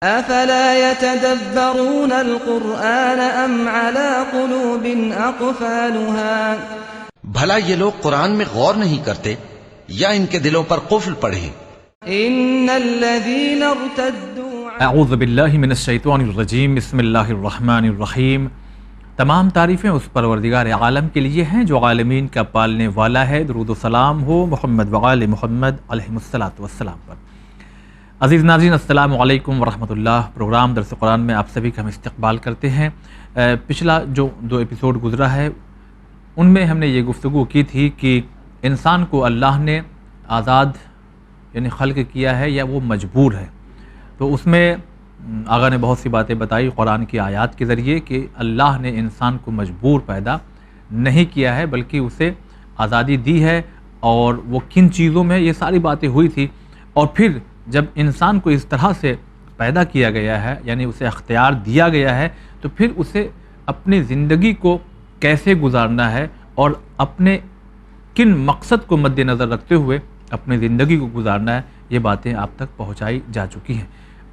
افلا يتدبرون القرآن ام على قلوب اقفالها بھلا یہ لوگ قرآن میں غور نہیں کرتے یا ان کے دلوں پر قفل پڑے؟ ان الذين ارتدوا اعوذ باللہ من الشیطان الرجیم، بسم اللہ الرحمن الرحیم۔ تمام تعریفیں اس پروردگار عالم کے لیے ہیں جو عالمین کا پالنے والا ہے۔ درود و سلام ہو محمد وآل محمد علیہ الصلاۃ والسلام پر۔ عزیز ناظرین، السلام علیکم ورحمۃ اللہ۔ پروگرام درس قرآن میں آپ سبھی کا ہم استقبال کرتے ہیں۔ پچھلا جو 2 ایپیسوڈ گزرا ہے ان میں ہم نے یہ گفتگو کی تھی کہ انسان کو اللہ نے آزاد یعنی خلق کیا ہے یا وہ مجبور ہے، تو اس میں آغا نے بہت سی باتیں بتائی قرآن کی آیات کے ذریعے کہ اللہ نے انسان کو مجبور پیدا نہیں کیا ہے بلکہ اسے آزادی دی ہے، اور وہ کن چیزوں میں یہ ساری باتیں ہوئی تھی۔ اور پھر جب انسان کو اس طرح سے پیدا کیا گیا ہے یعنی اسے اختیار دیا گیا ہے، تو پھر اسے اپنی زندگی کو کیسے گزارنا ہے اور اپنے کن مقصد کو مد نظر رکھتے ہوئے اپنی زندگی کو گزارنا ہے، یہ باتیں آپ تک پہنچائی جا چکی ہیں۔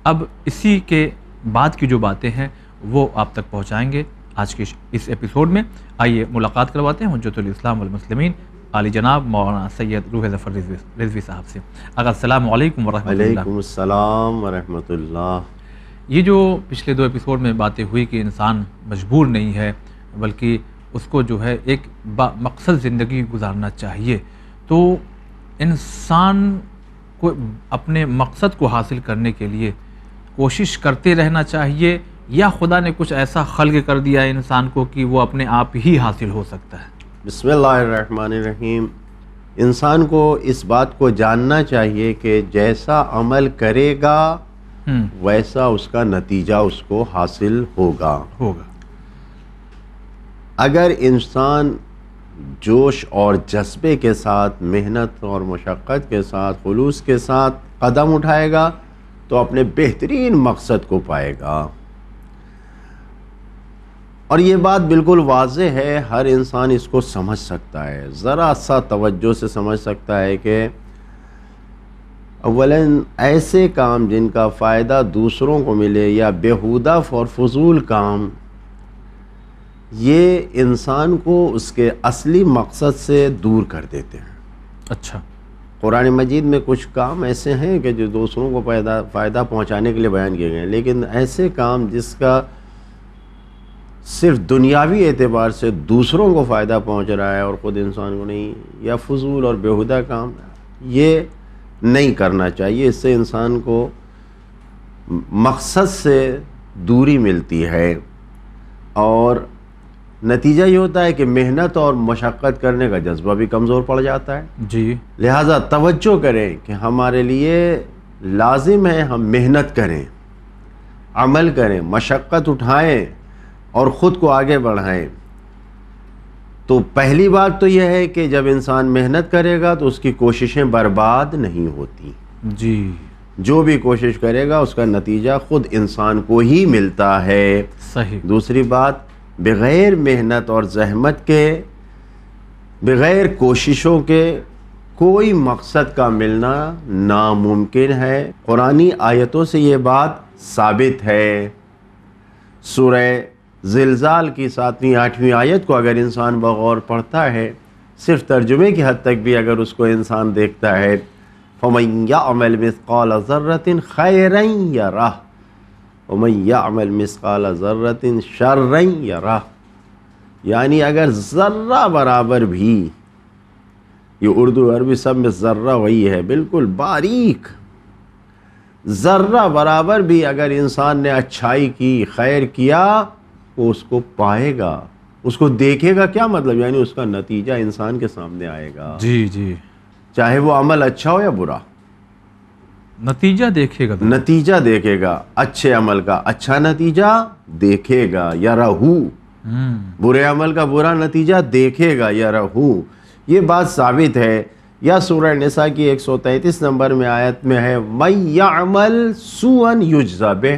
اب اسی کے بعد کی جو باتیں ہیں وہ آپ تک پہنچائیں گے آج کے اس ایپیسوڈ میں۔ آئیے ملاقات کرواتے ہیں حجت الاسلام والمسلمین عالی جناب مولانا سید روح ظفر رضوی صاحب سے۔ اگر السلام علیکم ورحمۃ اللہ۔ وعلیکم السلام ورحمۃ اللہ۔ یہ جو پچھلے 2 ایپیسوڈ میں باتیں ہوئی کہ انسان مجبور نہیں ہے بلکہ اس کو جو ہے ایک مقصد زندگی گزارنا چاہیے، تو انسان کو اپنے مقصد کو حاصل کرنے کے لیے کوشش کرتے رہنا چاہیے یا خدا نے کچھ ایسا خلق کر دیا ہے انسان کو کہ وہ اپنے آپ ہی حاصل ہو سکتا ہے؟ بسم اللہ الرحمن الرحیم۔ انسان کو اس بات کو جاننا چاہیے کہ جیسا عمل کرے گا ویسا اس کا نتیجہ اس کو حاصل ہوگا۔ اگر انسان جوش اور جذبے کے ساتھ، محنت اور مشقت کے ساتھ، خلوص کے ساتھ قدم اٹھائے گا تو اپنے بہترین مقصد کو پائے گا۔ اور یہ بات بالکل واضح ہے، ہر انسان اس کو سمجھ سکتا ہے، ذرا سا توجہ سے سمجھ سکتا ہے کہ اولاً ایسے کام جن کا فائدہ دوسروں کو ملے یا بیہودہ اور فضول کام، یہ انسان کو اس کے اصلی مقصد سے دور کر دیتے ہیں۔ اچھا، قرآن مجید میں کچھ کام ایسے ہیں کہ جو دوسروں کو فائدہ پہنچانے کے لیے بیان کیے گئے ہیں، لیکن ایسے کام جس کا صرف دنیاوی اعتبار سے دوسروں کو فائدہ پہنچ رہا ہے اور خود انسان کو نہیں، یا فضول اور بیہودہ کام، یہ نہیں کرنا چاہیے۔ اس سے انسان کو مقصد سے دوری ملتی ہے اور نتیجہ یہ ہوتا ہے کہ محنت اور مشقت کرنے کا جذبہ بھی کمزور پڑ جاتا ہے۔ جی، لہٰذا توجہ کریں کہ ہمارے لیے لازم ہے ہم محنت کریں، عمل کریں، مشقت اٹھائیں اور خود کو آگے بڑھائیں۔ تو پہلی بات تو یہ ہے کہ جب انسان محنت کرے گا تو اس کی کوششیں برباد نہیں ہوتی۔ جی، جو بھی کوشش کرے گا اس کا نتیجہ خود انسان کو ہی ملتا ہے۔ صحیح۔ دوسری بات، بغیر محنت اور زحمت کے، بغیر کوششوں کے کوئی مقصد کا ملنا ناممکن ہے۔ قرآنی آیتوں سے یہ بات ثابت ہے۔ سورہ زلزال کی 7ویں 8ویں آیت کو اگر انسان بغور پڑھتا ہے، صرف ترجمے کی حد تک بھی اگر اس کو انسان دیکھتا ہے، فَمَن يَعْمَلْ مِثْقَالَ ذَرَّةٍ خَيْرًا يَرَهُ وَمَن يَعْمَلْ مِثْقَالَ ذَرَّةٍ شَرًّا يَرَهُ، یعنی اگر ذرہ برابر بھی، یہ اردو عربی سب میں ذرہ وہی ہے، بالکل باریک ذرہ برابر بھی اگر انسان نے اچھائی کی، خیر کیا، وہ اس کو پائے گا، اس کو دیکھے گا۔ کیا مطلب؟ یعنی اس کا نتیجہ انسان کے سامنے آئے گا۔ جی جی، چاہے وہ عمل اچھا ہو یا برا، نتیجہ دیکھے گا، نتیجہ دیکھے گا۔ اچھے عمل کا اچھا نتیجہ دیکھے گا یا رہو، برے عمل کا برا نتیجہ دیکھے گا یا رہو۔ یہ بات ثابت ہے۔ یا سورہ نساء کی 133 نمبر میں آیت میں ہے مَن یعمل سوءا یجزا بہ،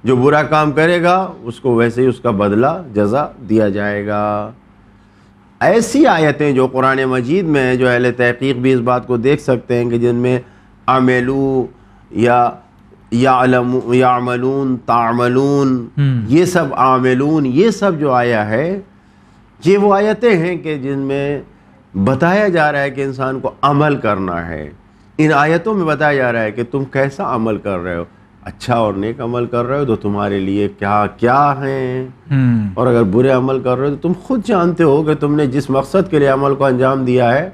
جو برا کام کرے گا اس کو ویسے ہی اس کا بدلہ جزا دیا جائے گا۔ ایسی آیتیں جو قرآن مجید میں ہیں، جو اہل تحقیق بھی اس بات کو دیکھ سکتے ہیں کہ جن میں عملو یا یعملون تعملون، یہ سب عاملون، یہ سب جو آیا ہے یہ وہ آیتیں ہیں کہ جن میں بتایا جا رہا ہے کہ انسان کو عمل کرنا ہے. ان آیتوں میں بتایا جا رہا ہے کہ تم کیسا عمل کر رہے ہو، اچھا اور نیک عمل کر رہے ہو تو تمہارے لیے کیا کیا ہیں، اور اگر برے عمل کر رہے ہو تو تم خود جانتے ہو کہ تم نے جس مقصد کے لیے عمل کو انجام دیا ہے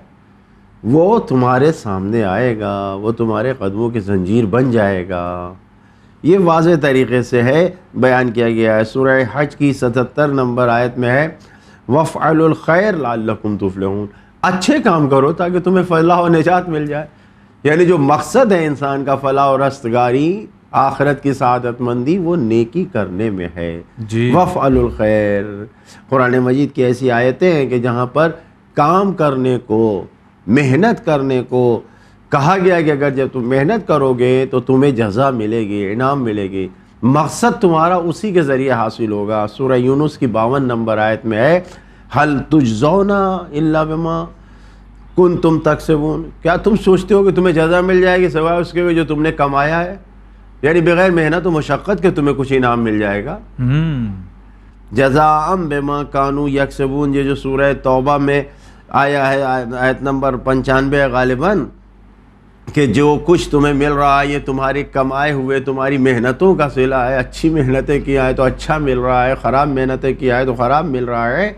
وہ تمہارے سامنے آئے گا، وہ تمہارے قدموں کی زنجیر بن جائے گا. یہ واضح طریقے سے ہے بیان کیا گیا ہے. سورہ حج کی 77 نمبر آیت میں ہے وَافْعَلُوا الْخَيْرَ لَعَلَّكُمْ تُفْلِحُونَ، اچھے کام کرو تاکہ تمہیں فلاح و نجات مل جائے. یعنی جو مقصد ہے انسان کا فلاح و رستگاری، آخرت کی سعادت مندی، وہ نیکی کرنے میں ہے. جی وَافْعَلُوا الْخَيْرَ. قرآن مجید کی ایسی آیتیں ہیں کہ جہاں پر کام کرنے کو، محنت کرنے کو کہا گیا کہ اگر جب تم محنت کرو گے تو تمہیں جزا ملے گی، انعام ملے گی، مقصد تمہارا اسی کے ذریعے حاصل ہوگا. سورہ یونس کی 52 نمبر آیت میں ہے هل تجزون الا بما کنتم تکسبون، کیا تم سوچتے ہو کہ تمہیں جزا مل جائے گی سوائے اس کے جو تم نے کمایا ہے؟ یعنی بغیر محنت و مشقت کے تمہیں کچھ انعام مل جائے گا. جزاء بما کانوا یکسبون، یہ جو سورہ توبہ میں آیا ہے آیت نمبر 95 غالباً، کہ جو کچھ تمہیں مل رہا ہے یہ تمہاری کمائے ہوئے تمہاری محنتوں کا صلہ ہے. اچھی محنتیں کیا ہے تو اچھا مل رہا ہے، خراب محنتیں کیا ہے تو خراب مل رہا ہے.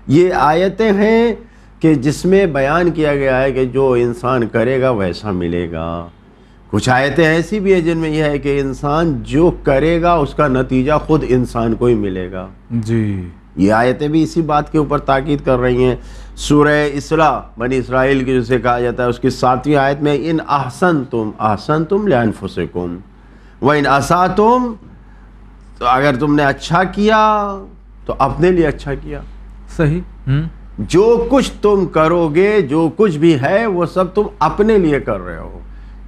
یہ آیتیں ہیں کہ جس میں بیان کیا گیا ہے کہ جو انسان کرے گا ویسا ملے گا. کچھ آیتیں ایسی بھی ہیں جن میں یہ ہے کہ انسان جو کرے گا اس کا نتیجہ خود انسان کو ہی ملے گا. جی یہ آیتیں بھی اسی بات کے اوپر تاکید کر رہی ہیں. سورہ اسراء بنی اسرائیل کی جسے کہا جاتا ہے اس کی 7ویں آیت میں ان احسنتم لانفسکم وان اسأتم، تو اگر تم نے اچھا کیا تو اپنے لیے اچھا کیا. صحیح. جو کچھ تم کرو گے، جو کچھ بھی ہے وہ سب تم اپنے لیے کر رہے ہو،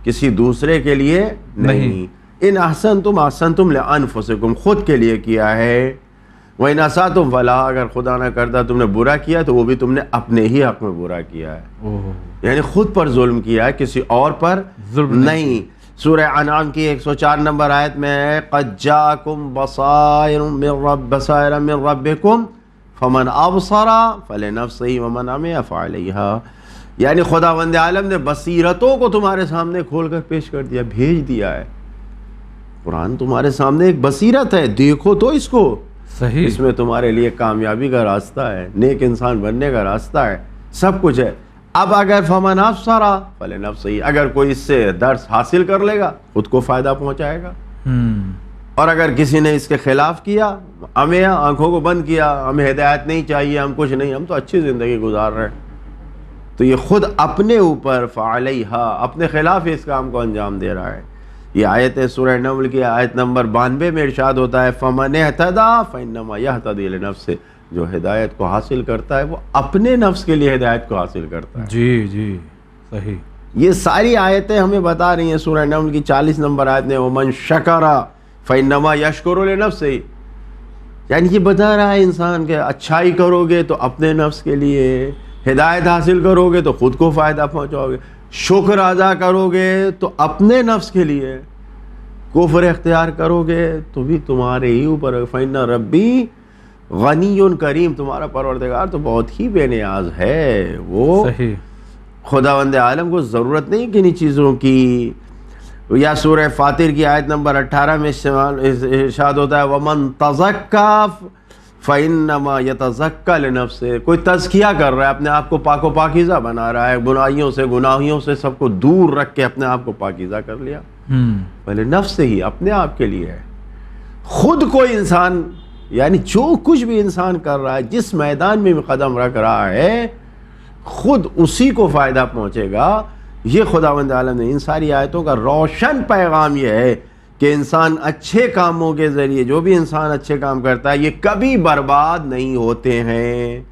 کسی دوسرے کے لیے نہیں. ان احسنتم لانفسکم، خود کے لیے کیا ہے. وَإِنْ أَسَأْتُمْ فَلَهَا، اگر خدا نہ کرتا تم نے برا کیا تو وہ بھی تم نے اپنے ہی حق میں برا کیا ہے. یعنی خود پر ظلم کیا ہے، کسی اور پر ظلم نہیں. سورہ انعام کی 104 نمبر آیت میں ہے قَدْ جَاءَكُمْ بَصَائِرٌ مِّن رَبِّكُمْ فَمَنْ أَبْصَرَ فَلِنَفْسِهِ وَمَنْ عَمِيَ فَعَلَيْهَا. یعنی خداوند عالم نے بصیرتوں کو تمہارے سامنے کھول کر پیش کر دیا، بھیج دیا ہے. قرآن تمہارے سامنے ایک بصیرت ہے، دیکھو تو اس کو. صحیح. اس میں تمہارے لیے کامیابی کا راستہ ہے، نیک انسان بننے کا راستہ ہے، سب کچھ ہے. اب اگر فمن ابصر فلنفسہ، اگر کوئی اس سے درس حاصل کر لے گا خود کو فائدہ پہنچائے گا. اور اگر کسی نے اس کے خلاف کیا، ہمیں آنکھوں کو بند کیا، ہمیں ہدایت نہیں چاہیے، ہم کچھ نہیں، ہم تو اچھی زندگی گزار رہے ہیں، تو یہ خود اپنے اوپر فعلیہا، اپنے خلاف اس کام کو انجام دے رہا ہے. یہ آیت ہے سورہ نمل کی آیت نمبر 92 میں ارشاد ہوتا ہے فَمَنِ اهْتَدَىٰ فَإِنَّمَا يَهْتَدِي لِنَفْسِهِ، جو ہدایت کو حاصل کرتا ہے وہ اپنے نفس کے لیے ہدایت کو حاصل کرتا ہے. جی صحیح. یہ ساری آیتیں ہمیں بتا رہی ہیں. سورہ نمل کی 40 نمبر آیت میں وَمَنْ شَكَرَ فَإِنَّمَا يَشْكُرُ لِنَفْسِهِ، یعنی یہ بتا رہا ہے انسان کہ اچھائی کرو گے تو اپنے نفس کے لیے، ہدایت حاصل کرو گے تو خود کو فائدہ پہنچاؤ گے، شکر ادا کرو گے تو اپنے نفس کے لیے، کفر اختیار کرو گے تو بھی تمہارے ہی اوپر. فَإِنَّ رَبِّي غَنِيٌّ کریم، تمہارا پروردگار تو بہت ہی بے نیاز ہے. وہ صحیح. خداوند عالم کو ضرورت نہیں کنی چیزوں کی. یا سورہ فاطر کی آیت نمبر 18 میں ارشاد ہوتا ہے وَمَن تَزَكَّىٰ فَإِنَّمَا يَتَزَكَّىٰ لِنَفْسِهِ، کوئی تزکیہ کر رہا ہے، اپنے آپ کو پاک و پاکیزہ بنا رہا ہے، برائیوں سے گناہیوں سے سب کو دور رکھ کے اپنے آپ کو پاکیزہ کر لیا. پہلے نفس سے ہی، اپنے آپ کے لیے ہے. خود کوئی انسان، یعنی جو کچھ بھی انسان کر رہا ہے، جس میدان میں بھی قدم رکھ رہا ہے، خود اسی کو فائدہ پہنچے گا. یہ خداوند عالم نے ان ساری آیتوں کا روشن پیغام یہ ہے کہ انسان اچھے کاموں کے ذریعے، جو بھی انسان اچھے کام کرتا ہے یہ کبھی برباد نہیں ہوتے ہیں.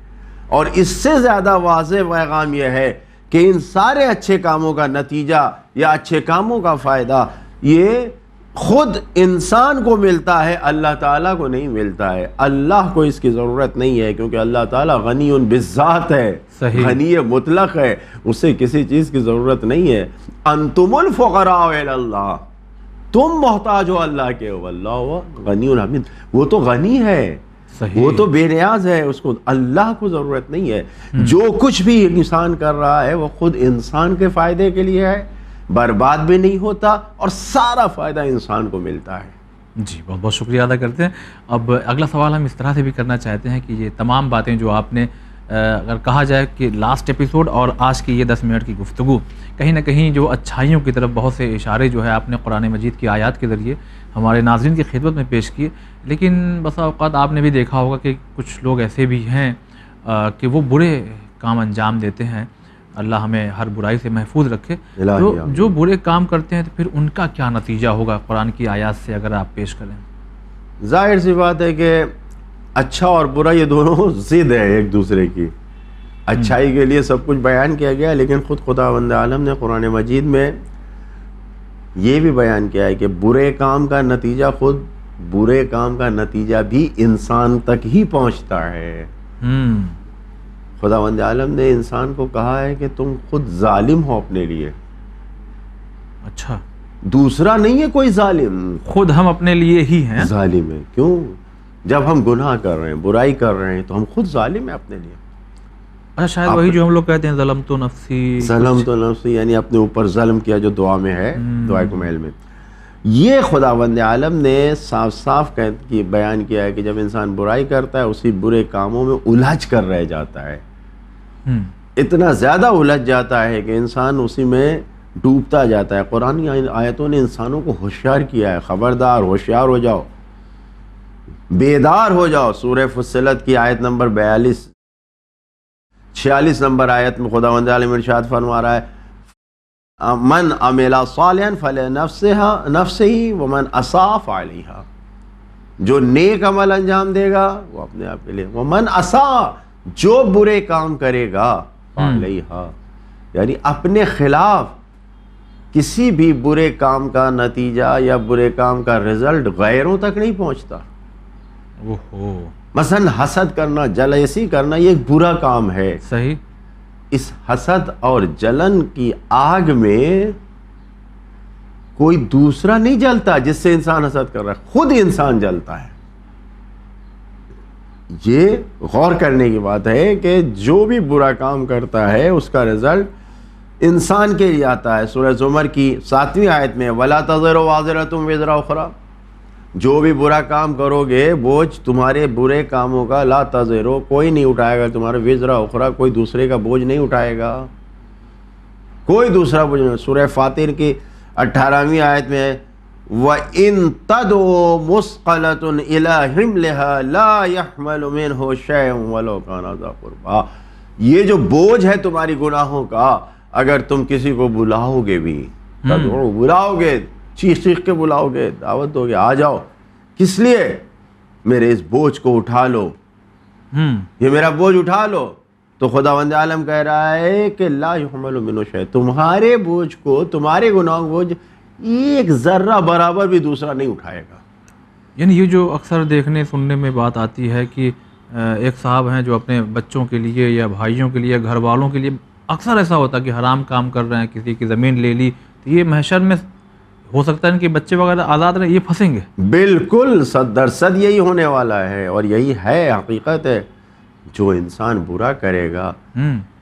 اور اس سے زیادہ واضح پیغام یہ ہے کہ ان سارے اچھے کاموں کا نتیجہ یا اچھے کاموں کا فائدہ یہ خود انسان کو ملتا ہے، اللہ تعالیٰ کو نہیں ملتا ہے. اللہ کو اس کی ضرورت نہیں ہے کیونکہ اللہ تعالیٰ غنی بالذات ہے، غنی مطلق ہے، اسے کسی چیز کی ضرورت نہیں ہے. انتم الفقراء الی اللہ، تم محتاج ہو اللہ کے، واللہ غنی حمید، وہ تو غنی ہے، صحیح، وہ تو بے نیاز ہے، اس کو اللہ کو ضرورت نہیں ہے. جو کچھ بھی انسان کر رہا ہے وہ خود انسان کے فائدے کے لیے ہے، برباد بھی نہیں ہوتا اور سارا فائدہ انسان کو ملتا ہے. جی بہت بہت شکریہ ادا کرتے ہیں. اب اگلا سوال ہم اس طرح سے بھی کرنا چاہتے ہیں کہ یہ تمام باتیں جو آپ نے اگر کہا جائے کہ لاسٹ ایپیسوڈ اور آج کی یہ 10 منٹ کی گفتگو کہیں نہ کہیں جو اچھائیوں کی طرف بہت سے اشارے جو ہے آپ نے قرآن مجید کی آیات کے ذریعے ہمارے ناظرین کی خدمت میں پیش کیے، لیکن بسا اوقات آپ نے بھی دیکھا ہوگا کہ کچھ لوگ ایسے بھی ہیں کہ وہ برے کام انجام دیتے ہیں. اللہ ہمیں ہر برائی سے محفوظ رکھے. جو برے کام کرتے ہیں تو پھر ان کا کیا نتیجہ ہوگا قرآن کی آیات سے اگر آپ پیش کریں؟ ظاہر سی بات ہے کہ اچھا اور برا یہ دونوں ضد ہے ایک دوسرے کی. اچھائی کے لیے سب کچھ بیان کیا گیا، لیکن خود خداوند عالم نے قرآن مجید میں یہ بھی بیان کیا ہے کہ برے کام کا نتیجہ بھی انسان تک ہی پہنچتا ہے. خداوند عالم نے انسان کو کہا ہے کہ تم خود ظالم ہو اپنے لیے. اچھا، دوسرا نہیں ہے کوئی ظالم، خود ہم اپنے لیے ہی ہیں ظالم ہے. کیوں؟ جب ہم گناہ کر رہے ہیں، برائی کر رہے ہیں، تو ہم خود ظالم ہیں اپنے لیے. اچھا، شاید وہی جو ہم لوگ کہتے ہیں ظلم تو نفسی، یعنی اپنے اوپر ظلم کیا، جو دعا میں ہے، دعائے کمیل میں. یہ خداوند عالم نے صاف صاف بیان کیا ہے کہ جب انسان برائی کرتا ہے اسی برے کاموں میں الجھ کر رہ جاتا ہے. اتنا زیادہ الجھ جاتا ہے کہ انسان اسی میں ڈوبتا جاتا ہے. قرآن آیتوں نے انسانوں کو ہوشیار کیا ہے. خبردار، ہوشیار ہو جاؤ، بیدار ہو جاؤ. سورہ فصلت کی آیت نمبر 46 نمبر آیت میں خداوند عالم ارشاد فرما رہا ہے، من عمل صالحا فلنفسہ ومن اساء فعلیہا. جو نیک عمل انجام دے گا وہ اپنے آپ کے لیے، ومن اساء، جو برے کام کرے گا فعلیہا، یعنی اپنے خلاف کسی بھی برے کام کا نتیجہ یا برے کام کا رزلٹ غیروں تک نہیں پہنچتا. مثلا حسد کرنا، جلسی کرنا، یہ ایک برا کام ہے. صحیح. اس حسد اور جلن کی آگ میں کوئی دوسرا نہیں جلتا جس سے انسان حسد کر رہا ہے، خود انسان جلتا ہے. یہ غور کرنے کی بات ہے کہ جو بھی برا کام کرتا ہے اس کا رزلٹ انسان کے لیے آتا ہے. سورہ زمر کی 7ویں آیت میں وَلَا تَزِرُ وَازِرَةٌ وِزْرَ أُخْرَىٰ، جو بھی برا کام کرو گے بوجھ تمہارے برے کاموں کا لا تزرو، کوئی نہیں اٹھائے گا تمہارا، وزرا اخرى، کوئی دوسرے کا بوجھ نہیں اٹھائے گا، کوئی دوسرا بوجھ نہیں. سورہ فاطر کی 18ویں آیت میں وَإِن تَدْعُ مُثْقَلَةٌ إِلَىٰ حِمْلِهَا لَا يَحْمَلُ مِنْهُ شَيْءٌ وَلَوْ كَانَ ذَا قُرْبَىٰ. یہ جو بوجھ ہے تمہاری گناہوں کا، اگر تم کسی کو بلاؤ گے بھی، تدعو، بلاؤ گے، چیخ چیخ کے بلاؤ گے، دعوت دو گے، آ جاؤ، کس لیے؟ میرے اس بوجھ کو اٹھا لو، یہ میرا بوجھ اٹھا لو. تو خداوند عالم کہہ رہا ہے کہ لا يحمل منه شيء، تمہارے بوجھ کو، تمہارے گناہوں کو بوجھ ایک ذرہ برابر بھی دوسرا نہیں اٹھائے گا. یعنی یہ جو اکثر دیکھنے سننے میں بات آتی ہے کہ ایک صاحب ہیں جو اپنے بچوں کے لیے یا بھائیوں کے لیے، گھر والوں کے لیے، اکثر ایسا ہوتا ہے کہ حرام کام کر رہے ہیں، کسی کی زمین لے لی، تو یہ محشر میں ہو سکتا ہے کہ بچے وغیرہ آزاد رہے، یہ پھنسیں گے. بالکل 100% یہی ہونے والا ہے، اور یہی ہے، حقیقت ہے. جو انسان برا کرے گا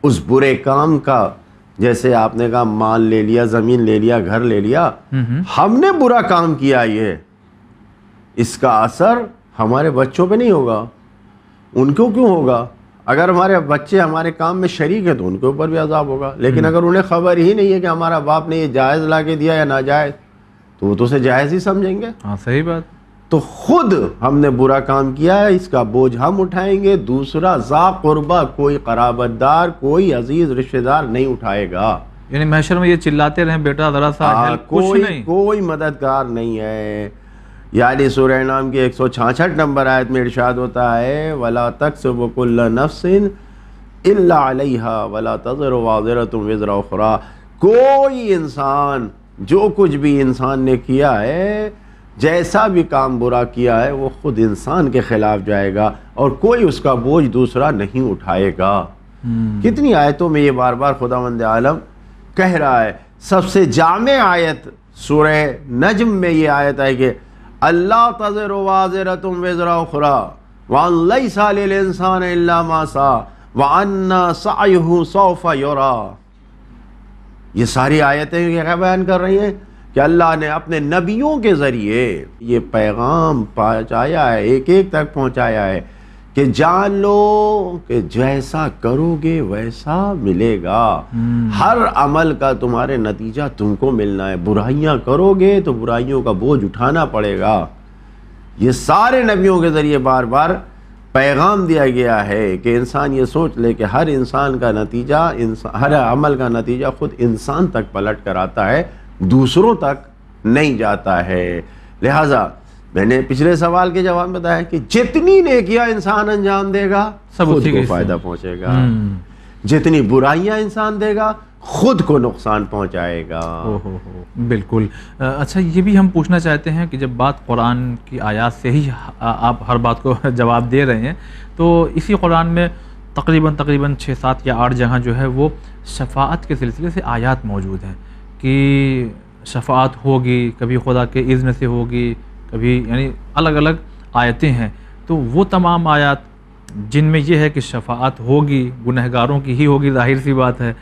اس برے کام کا، جیسے آپ نے کہا مال لے لیا، زمین لے لیا، گھر لے لیا، ہم نے برا کام کیا، یہ اس کا اثر ہمارے بچوں پہ نہیں ہوگا. ان کو کیوں ہوگا؟ اگر ہمارے بچے ہمارے کام میں شریک ہیں تو ان کے اوپر بھی عذاب ہوگا. لیکن اگر انہیں خبر ہی نہیں ہے کہ ہمارا باپ نے یہ جائز لا کے دیا یا ناجائز، تو وہ تو اسے جائز ہی سمجھیں گے. ہاں صحیح بات. تو خود ہم نے برا کام کیا ہے، اس کا بوجھ ہم اٹھائیں گے، دوسرا ذا قربہ، کوئی قرابت دار، کوئی عزیز رشتہ دار نہیں اٹھائے گا. یعنی محشر میں یہ چلاتے رہیں بیٹا ذرا سا، کوئی مددگار نہیں ہے. یعنی سورہ انعام کی 166 نمبر آیت میں ارشاد ہوتا ہے وَلَا تَكْسِبُ كُلُّ نَفْسٍ إِلَّا عَلَيْهَا وَلَا تَزِرُ وَازِرَةٌ وِزْرَ أُخْرَىٰ. کوئی انسان، جو کچھ بھی انسان نے کیا ہے، جیسا بھی کام برا کیا ہے، وہ خود انسان کے خلاف جائے گا اور کوئی اس کا بوجھ دوسرا نہیں اٹھائے گا. کتنی آیتوں میں یہ بار بار خداوند عالم کہہ رہا ہے. سب سے جامع آیت سورہ نجم میں یہ آیت ہے کہ اللہ تزر وازرۃ وزر اخری وان لیس للانسان الا ما سعى وان سعيه سوف يرى. یہ ساری آیتیں کیا بیان کر رہی ہیں کہ اللہ نے اپنے نبیوں کے ذریعے یہ پیغام پہنچایا ہے، ایک ایک تک پہنچایا ہے کہ جان لو کہ جیسا کرو گے ویسا ملے گا. ہر عمل کا تمہارے نتیجہ تم کو ملنا ہے. برائیاں کرو گے تو برائیوں کا بوجھ اٹھانا پڑے گا. یہ سارے نبیوں کے ذریعے بار بار پیغام دیا گیا ہے کہ انسان یہ سوچ لے کہ ہر انسان کا نتیجہ، ہر عمل کا نتیجہ خود انسان تک پلٹ کر آتا ہے، دوسروں تک نہیں جاتا ہے. لہٰذا میں نے پچھلے سوال کے جواب میں بتایا کہ جتنی نیکیاں انسان انجام دے گا خود کو فائدہ پہنچے گا، جتنی برائیاں انسان دے گا خود کو نقصان پہنچائے گا. بالکل. اچھا یہ بھی ہم پوچھنا چاہتے ہیں کہ جب بات قرآن کی آیات سے ہی آپ ہر بات کو جواب دے رہے ہیں تو اسی قرآن میں تقریباً 6-7 یا 8 جگہ جو ہے وہ شفاعت کے سلسلے سے آیات موجود ہیں کہ شفاعت ہوگی، کبھی خدا کے اذن سے ہوگی، کبھی یعنی الگ الگ آیتیں ہیں. تو وہ تمام آیات جن میں یہ ہے کہ شفاعت ہوگی گنہگاروں کی ہی ہوگی، ظاہر سی بات ہے،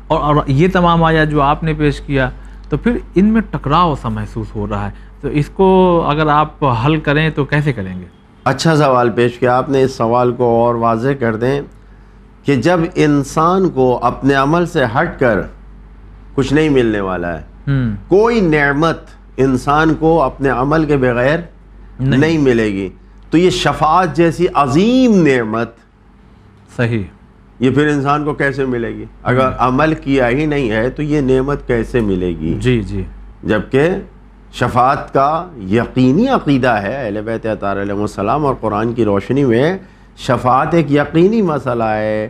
اور یہ تمام آیات جو آپ نے پیش کیا تو پھر ان میں ٹکراؤ سا محسوس ہو رہا ہے. تو اس کو اگر آپ حل کریں تو کیسے کریں گے؟ اچھا سوال پیش کیا آپ نے. اس سوال کو اور واضح کر دیں کہ جب انسان کو اپنے عمل سے ہٹ کر کچھ نہیں ملنے والا ہے، کوئی نعمت انسان کو اپنے عمل کے بغیر نہیں ملے گی، تو یہ شفاعت جیسی عظیم نعمت صحیح یہ پھر انسان کو کیسے ملے گی؟ اگر عمل کیا ہی نہیں ہے تو یہ نعمت کیسے ملے گی؟ جی جبکہ شفاعت کا یقینی عقیدہ ہے اہل بیت اطہار علیہ السلام، اور قرآن کی روشنی میں شفاعت ایک یقینی مسئلہ ہے.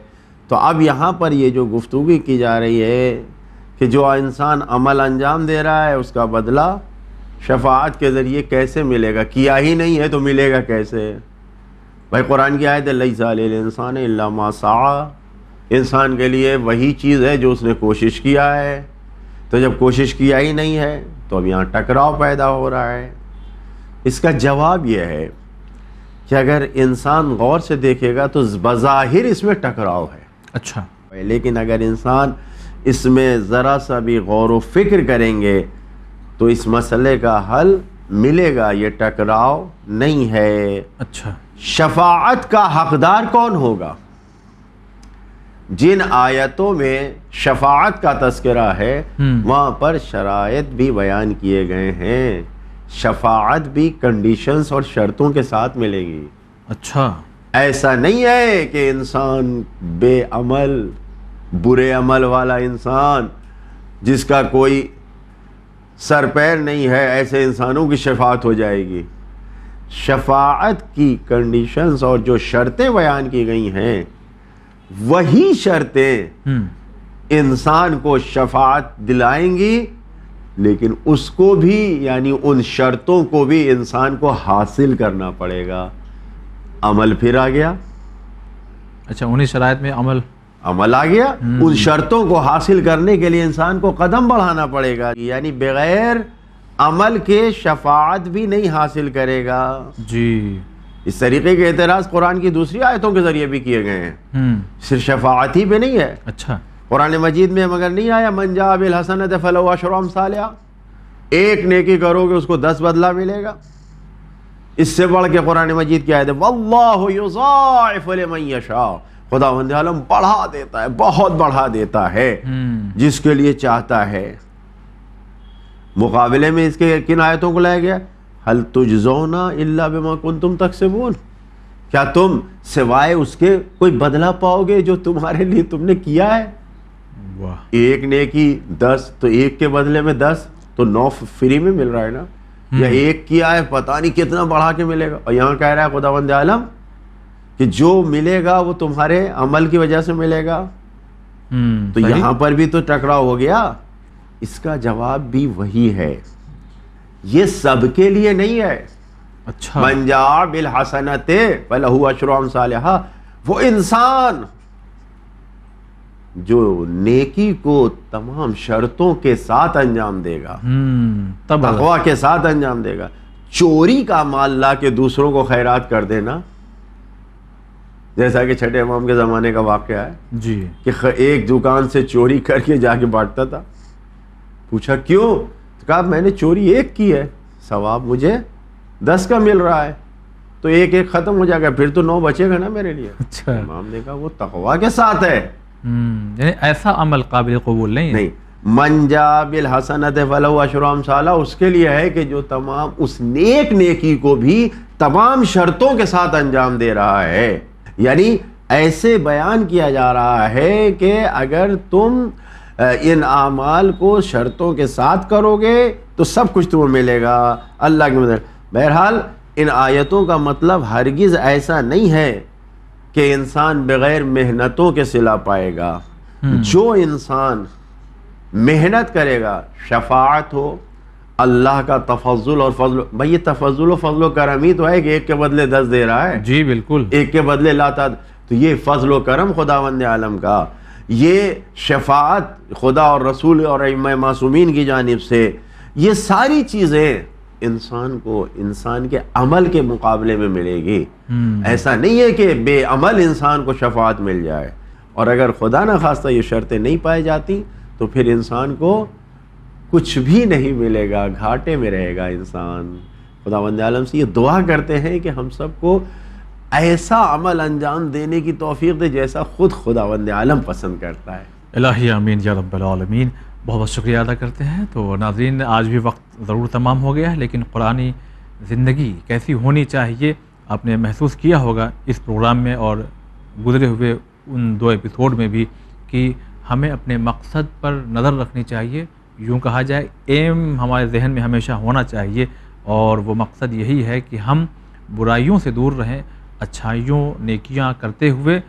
تو اب یہاں پر یہ جو گفتگو کی جا رہی ہے کہ جو انسان عمل انجام دے رہا ہے اس کا بدلہ شفاعت کے ذریعے کیسے ملے گا؟ کیا ہی نہیں ہے تو ملے گا کیسے؟ بھائی قرآن کی آیت ہے لیس للانسان الا ما سعى، انسان کے لیے وہی چیز ہے جو اس نے کوشش کیا ہے. تو جب کوشش کیا ہی نہیں ہے تو اب یہاں ٹکراؤ پیدا ہو رہا ہے. اس کا جواب یہ ہے کہ اگر انسان غور سے دیکھے گا تو بظاہر اس میں ٹکراؤ ہے. اچھا، لیکن اگر انسان اس میں ذرا سا بھی غور و فکر کریں گے تو اس مسئلے کا حل ملے گا. یہ ٹکراؤ نہیں ہے. اچھا، شفاعت کا حقدار کون ہوگا؟ جن آیتوں میں شفاعت کا تذکرہ ہے وہاں پر شرائط بھی بیان کیے گئے ہیں. شفاعت بھی کنڈیشنز اور شرطوں کے ساتھ ملے گی. اچھا، ایسا نہیں ہے کہ انسان بے عمل، برے عمل والا انسان جس کا کوئی سر پیر نہیں ہے، ایسے انسانوں کی شفاعت ہو جائے گی. شفاعت کی کنڈیشنز اور جو شرطیں بیان کی گئی ہیں وہی شرطیں انسان کو شفاعت دلائیں گی، لیکن اس کو بھی یعنی ان شرطوں کو بھی انسان کو حاصل کرنا پڑے گا. عمل پھر آ گیا. اچھا، انہی شرائط میں عمل آ گیا. ان شرطوں کو حاصل کرنے کے لیے انسان کو قدم بڑھانا پڑے گا. یعنی بغیر عمل کے شفاعت بھی نہیں حاصل کرے گا. جی، اس طریقے کے اعتراض قرآن کی دوسری آیتوں کے ذریعے بھی کیے گئے ہیں. صرف شفاعت ہی پہ نہیں ہے. اچھا، قرآن مجید میں مگر نہیں آیا من جاء بالحسنۃ فلہ عشر امثالہا، ایک نیکی کرو گے اس کو 10 بدلہ ملے گا. اس سے بڑھ کے قرآن مجید کی آیت ہے واللہ یضاعف لمن یشاء، خداوند عالم بڑھا دیتا ہے، بہت بڑھا دیتا ہے جس کے لیے چاہتا ہے. مقابلے میں اس کے کن آیتوں کو لایا گیا؟ هل تجزون الا بما کنتم تکسبون، کیا تم سوائے اس کے کوئی بدلہ پاؤ گے جو تمہارے لیے تم نے کیا ہے؟ ایک نیکی 10 تو ایک کے بدلے میں 10 تو 9 فری میں مل رہا ہے نا. یا ایک کیا ہے پتہ نہیں کتنا بڑھا کے ملے گا. اور یہاں کہہ رہا ہے خداوند عالم کہ جو ملے گا وہ تمہارے عمل کی وجہ سے ملے گا. تو یہاں پر بھی تو ٹکراؤ ہو گیا. اس کا جواب بھی وہی ہے، یہ سب کے لیے نہیں ہے. اچھا، من جاء بالحسنۃ فلہ عشر امثالہا، وہ انسان جو نیکی کو تمام شرطوں کے ساتھ انجام دے گا، تب تقویٰ کے ساتھ انجام دے گا. چوری کا مال لا کے دوسروں کو خیرات کر دینا، جیسا کہ چھٹے امام کے زمانے کا واقعہ ہے جی کہ ایک دکان سے چوری کر کے جا کے بانٹتا تھا. پوچھا کیوں؟ تو کہا میں نے چوری ایک کی ہے، ثواب مجھے 10 کا مل رہا ہے، تو ایک ایک ختم ہو جائے گا، پھر تو 9 بچے گا نا میرے لیے. اچھا، امام نے کہا وہ تقویٰ کے ساتھ ہے. یعنی ایسا عمل قابل قبول نہیں ہے. نہیں، من جاء بالحسنۃ فلہ عشر امثالھا اس کے لیے ہے کہ جو تمام اس نیکی کو بھی تمام شرطوں کے ساتھ انجام دے رہا ہے. یعنی ایسے بیان کیا جا رہا ہے کہ اگر تم ان اعمال کو شرطوں کے ساتھ کرو گے تو سب کچھ تمہیں ملے گا اللہ کی مدد. بہرحال ان آیتوں کا مطلب ہرگز ایسا نہیں ہے کہ انسان بغیر محنتوں کے صلہ پائے گا. جو انسان محنت کرے گا، شفاعت ہو، اللہ کا تفضل اور فضل. بھئی یہ تفضل و فضل و کرم ہی تو ہے کہ ایک کے بدلے 10 دے رہا ہے. جی بالکل، ایک کے بدلے لاتا. تو یہ فضل و کرم خداوند عالم کا، یہ شفاعت خدا اور رسول اور ائمہ معصومین کی جانب سے، یہ ساری چیزیں انسان کو انسان کے عمل کے مقابلے میں ملے گی. ایسا نہیں ہے کہ بے عمل انسان کو شفاعت مل جائے. اور اگر خدا نہ خواستہ یہ شرطیں نہیں پائی جاتی تو پھر انسان کو کچھ بھی نہیں ملے گا، گھاٹے میں رہے گا انسان. خداوند عالم سے یہ دعا کرتے ہیں کہ ہم سب کو ایسا عمل انجام دینے کی توفیق دے جیسا خود خداوند عالم پسند کرتا ہے. الہی آمین یا رب العالمین. بہت بہت شکریہ ادا کرتے ہیں. تو ناظرین، آج بھی وقت ضرور تمام ہو گیا ہے، لیکن قرآنی زندگی کیسی ہونی چاہیے آپ نے محسوس کیا ہوگا اس پروگرام میں اور گزرے ہوئے ان 2 ایپیسوڈ میں بھی کہ ہمیں اپنے مقصد پر نظر رکھنی چاہیے. یوں کہا جائے ایم ہمارے ذہن میں ہمیشہ ہونا چاہیے، اور وہ مقصد یہی ہے کہ ہم برائیوں سے دور رہیں، اچھائیوں نیکیاں کرتے ہوئے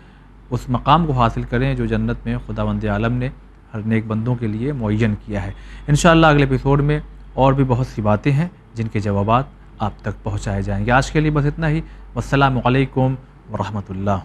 اس مقام کو حاصل کریں جو جنت میں خداوند عالم نے ہر نیک بندوں کے لیے معین کیا ہے. انشاءاللہ اگلے ایپیسوڈ میں اور بھی بہت سی باتیں ہیں جن کے جوابات آپ تک پہنچائے جائیں گے. آج کے لیے بس اتنا ہی. والسلام علیکم ورحمۃ اللہ.